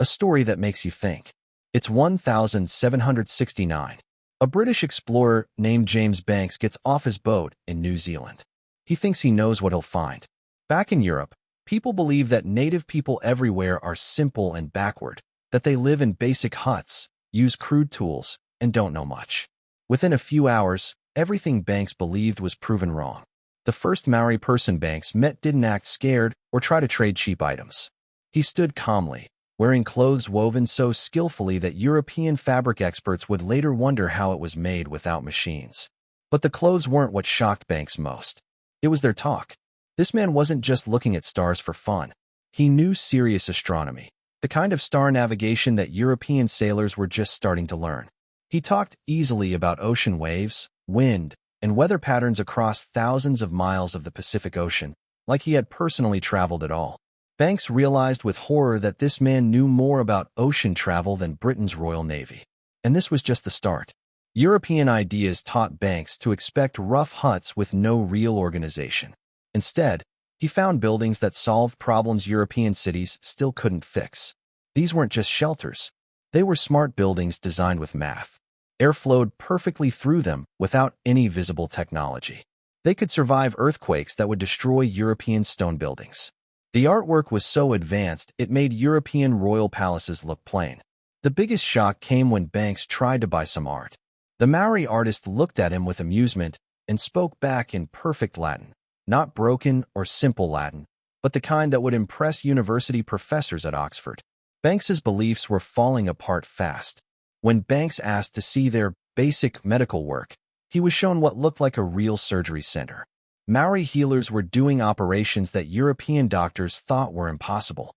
A story that makes you think. It's 1769. A British explorer named James Banks gets off his boat in New Zealand. He thinks he knows what he'll find. Back in Europe, people believe that native people everywhere are simple and backward, that they live in basic huts, use crude tools, and don't know much. Within a few hours, everything Banks believed was proven wrong. The first Maori person Banks met didn't act scared or try to trade cheap items. He stood calmly, wearing clothes woven so skillfully that European fabric experts would later wonder how it was made without machines. But the clothes weren't what shocked Banks most. It was their talk. This man wasn't just looking at stars for fun. He knew serious astronomy, the kind of star navigation that European sailors were just starting to learn. He talked easily about ocean waves, wind, and weather patterns across thousands of miles of the Pacific Ocean, like he had personally traveled at all. Banks realized with horror that this man knew more about ocean travel than Britain's Royal Navy. And this was just the start. European ideas taught Banks to expect rough huts with no real organization. Instead, he found buildings that solved problems European cities still couldn't fix. These weren't just shelters. They were smart buildings designed with math. Air flowed perfectly through them without any visible technology. They could survive earthquakes that would destroy European stone buildings. The artwork was so advanced it made European royal palaces look plain. The biggest shock came when Banks tried to buy some art. The Maori artist looked at him with amusement and spoke back in perfect Latin. Not broken or simple Latin, but the kind that would impress university professors at Oxford. Banks's beliefs were falling apart fast. When Banks asked to see their basic medical work, he was shown what looked like a real surgery center. Maori healers were doing operations that European doctors thought were impossible.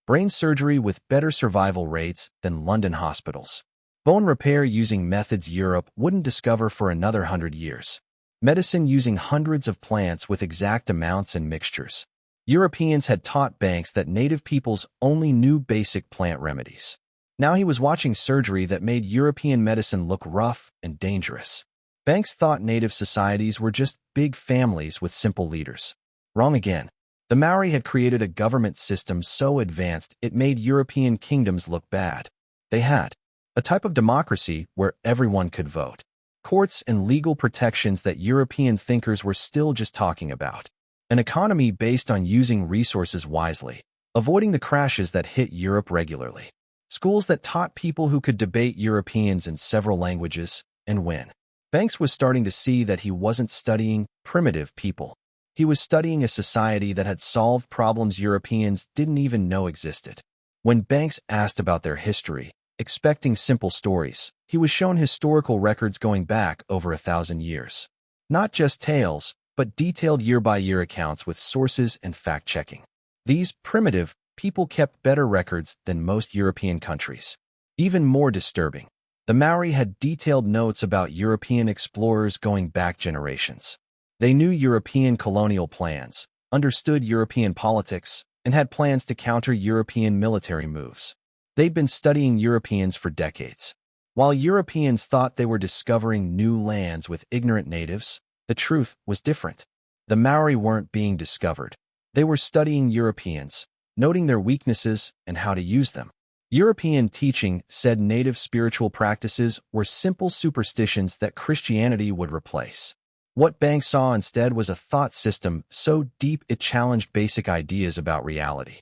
Brain surgery with better survival rates than London hospitals. Bone repair using methods Europe wouldn't discover for another 100 years. Medicine using hundreds of plants with exact amounts and mixtures. Europeans had taught Banks that native peoples only knew basic plant remedies. Now he was watching surgery that made European medicine look rough and dangerous. Banks thought native societies were just big families with simple leaders. Wrong again. The Maori had created a government system so advanced it made European kingdoms look bad. They had a type of democracy where everyone could vote. Courts and legal protections that European thinkers were still just talking about. An economy based on using resources wisely, avoiding the crashes that hit Europe regularly. Schools that taught people who could debate Europeans in several languages and win. Banks was starting to see that he wasn't studying primitive people. He was studying a society that had solved problems Europeans didn't even know existed. When Banks asked about their history, expecting simple stories, he was shown historical records going back over 1,000 years. Not just tales, but detailed year-by-year accounts with sources and fact-checking. These primitive people kept better records than most European countries. Even more disturbing, the Maori had detailed notes about European explorers going back generations. They knew European colonial plans, understood European politics, and had plans to counter European military moves. They'd been studying Europeans for decades. While Europeans thought they were discovering new lands with ignorant natives, the truth was different. The Maori weren't being discovered. They were studying Europeans, noting their weaknesses and how to use them. European teaching said native spiritual practices were simple superstitions that Christianity would replace. What Banks saw instead was a thought system so deep it challenged basic ideas about reality.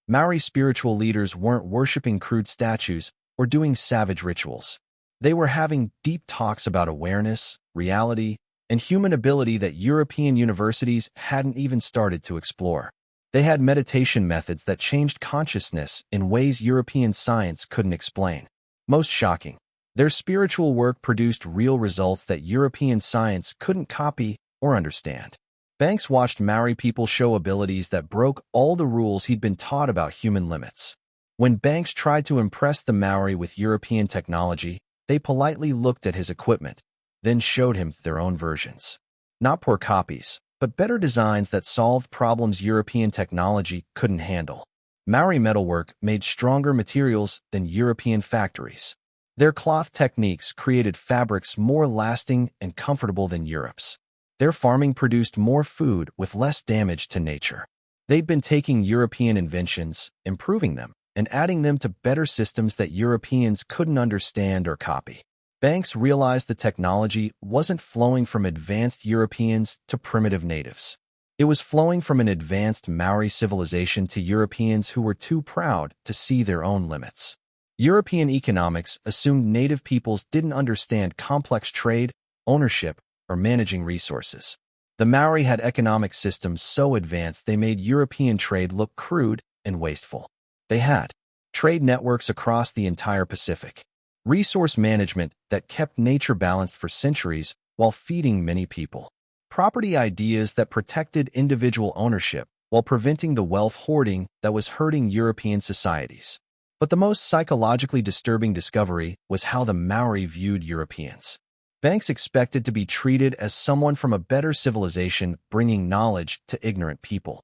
Maori spiritual leaders weren't worshipping crude statues or doing savage rituals. They were having deep talks about awareness, reality, and human ability that European universities hadn't even started to explore. They had meditation methods that changed consciousness in ways European science couldn't explain. Most shocking, their spiritual work produced real results that European science couldn't copy or understand. Banks watched Maori people show abilities that broke all the rules he'd been taught about human limits. When Banks tried to impress the Maori with European technology, they politely looked at his equipment, then showed him their own versions. Not poor copies, but better designs that solved problems European technology couldn't handle. Maori metalwork made stronger materials than European factories. Their cloth techniques created fabrics more lasting and comfortable than Europe's. Their farming produced more food with less damage to nature. They'd been taking European inventions, improving them, and adding them to better systems that Europeans couldn't understand or copy. Banks realized the technology wasn't flowing from advanced Europeans to primitive natives. It was flowing from an advanced Maori civilization to Europeans who were too proud to see their own limits. European economics assumed native peoples didn't understand complex trade, ownership, or managing resources. The Maori had economic systems so advanced they made European trade look crude and wasteful. They had trade networks across the entire Pacific, resource management that kept nature balanced for centuries while feeding many people, property ideas that protected individual ownership while preventing the wealth hoarding that was hurting European societies. But the most psychologically disturbing discovery was how the Maori viewed Europeans. Banks expected to be treated as someone from a better civilization bringing knowledge to ignorant people.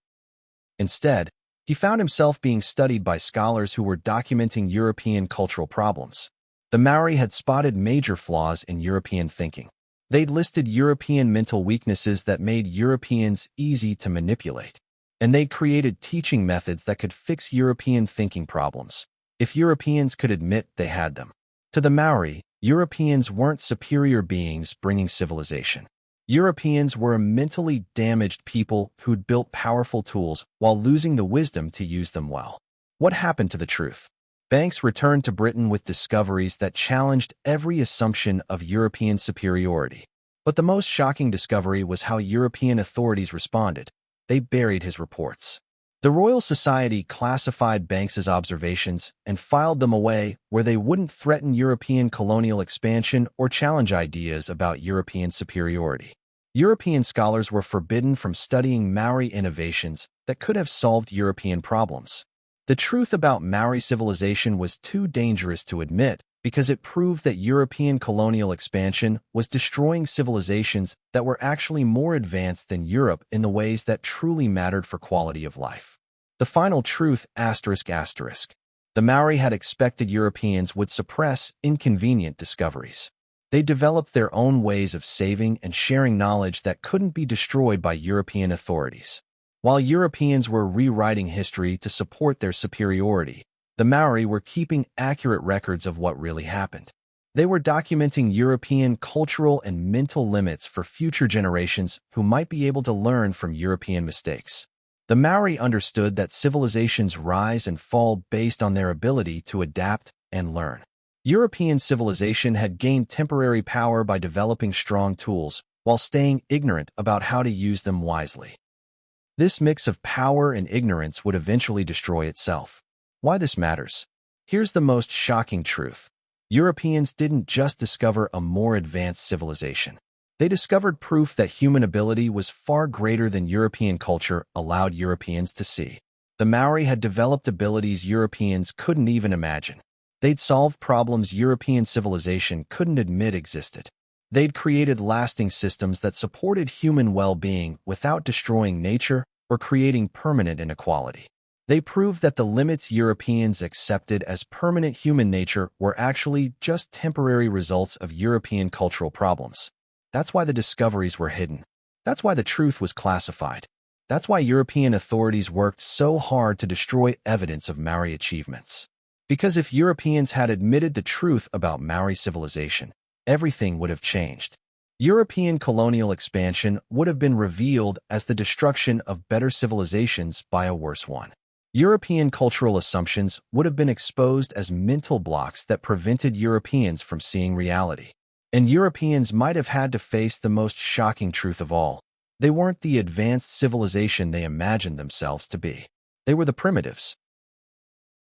Instead, he found himself being studied by scholars who were documenting European cultural problems. The Maori had spotted major flaws in European thinking. They'd listed European mental weaknesses that made Europeans easy to manipulate. And they'd created teaching methods that could fix European thinking problems, if Europeans could admit they had them. To the Maori, Europeans weren't superior beings bringing civilization. Europeans were a mentally damaged people who'd built powerful tools while losing the wisdom to use them well. What happened to the truth? Banks returned to Britain with discoveries that challenged every assumption of European superiority. But the most shocking discovery was how European authorities responded. They buried his reports. The Royal Society classified Banks's observations and filed them away where they wouldn't threaten European colonial expansion or challenge ideas about European superiority. European scholars were forbidden from studying Maori innovations that could have solved European problems. The truth about Maori civilization was too dangerous to admit because it proved that European colonial expansion was destroying civilizations that were actually more advanced than Europe in the ways that truly mattered for quality of life. The final truth, ***. The Maori had expected Europeans would suppress inconvenient discoveries. They developed their own ways of saving and sharing knowledge that couldn't be destroyed by European authorities. While Europeans were rewriting history to support their superiority, the Maori were keeping accurate records of what really happened. They were documenting European cultural and mental limits for future generations who might be able to learn from European mistakes. The Maori understood that civilizations rise and fall based on their ability to adapt and learn. European civilization had gained temporary power by developing strong tools while staying ignorant about how to use them wisely. This mix of power and ignorance would eventually destroy itself. Why this matters? Here's the most shocking truth. Europeans didn't just discover a more advanced civilization. They discovered proof that human ability was far greater than European culture allowed Europeans to see. The Maori had developed abilities Europeans couldn't even imagine. They'd solved problems European civilization couldn't admit existed. They'd created lasting systems that supported human well-being without destroying nature or creating permanent inequality. They proved that the limits Europeans accepted as permanent human nature were actually just temporary results of European cultural problems. That's why the discoveries were hidden. That's why the truth was classified. That's why European authorities worked so hard to destroy evidence of Maori achievements. Because if Europeans had admitted the truth about Maori civilization, everything would have changed. European colonial expansion would have been revealed as the destruction of better civilizations by a worse one. European cultural assumptions would have been exposed as mental blocks that prevented Europeans from seeing reality. And Europeans might have had to face the most shocking truth of all. They weren't the advanced civilization they imagined themselves to be. They were the primitives.